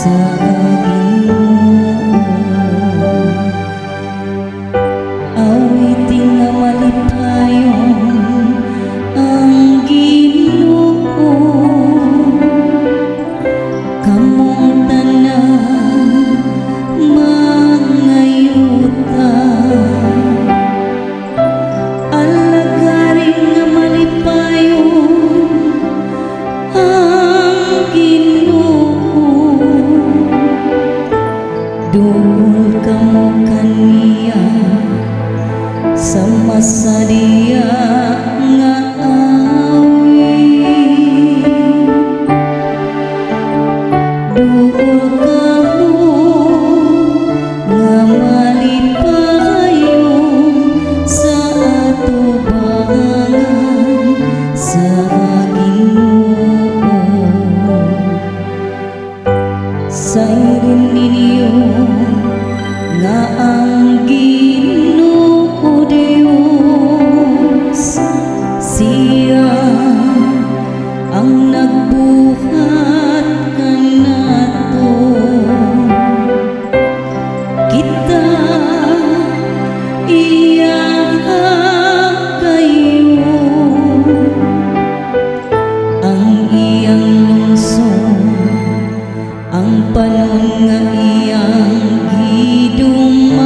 sa Ginoo. Awiting nga malipayon ang Ginoo, kamong tanan mga yuta. Alagaring nga malipayon ang Ginoo, duol kamo kaniya sa masadiya nga awit. Duol kamo nga malipayon sa atubangan sa Ginoo. Sayrin ninyo nga ang Ginoo Dios, siya ang nagbuhat kanato. Kita iyang kayo, ang iyang lungsod, ang panon nga iyang gidumala.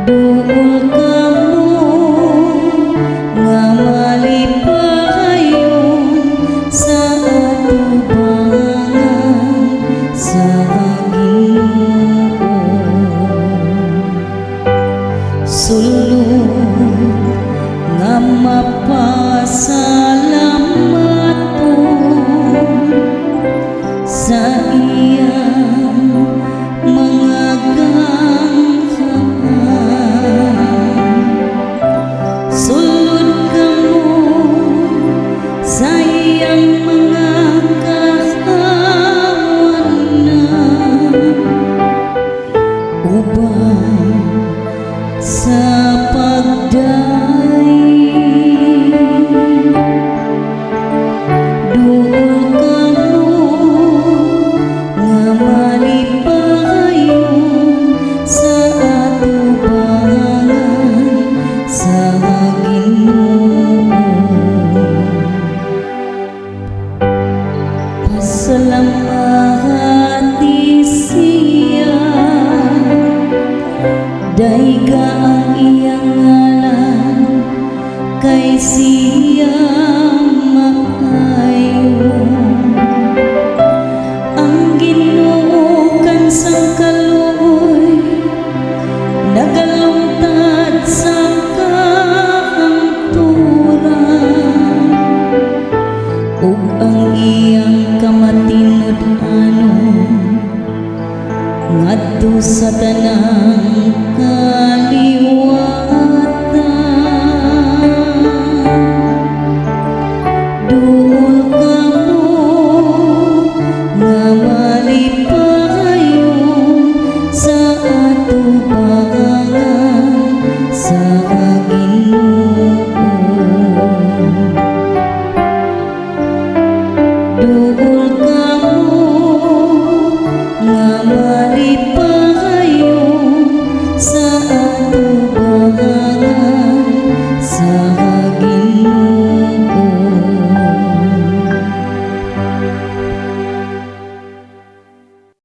Duol kamo nga malipayon sa atubangan sa Ginoo. Sulod nga mapasalamat sa iyang mga ganghaan. Sulod kamo sa iyang mga kahawanan, ubang sa pagdaig. Duol kamo nga malipayon sa atubangan sa Ginoo. Pasalamati siya, dayga ang iyang ngalan, kay siya maayo. Ang Ginoo kansang kaluoy, nagalungtad sa kahangturan, ug ang iyang kamatinud-anon ngadto sa tanang kalibutan.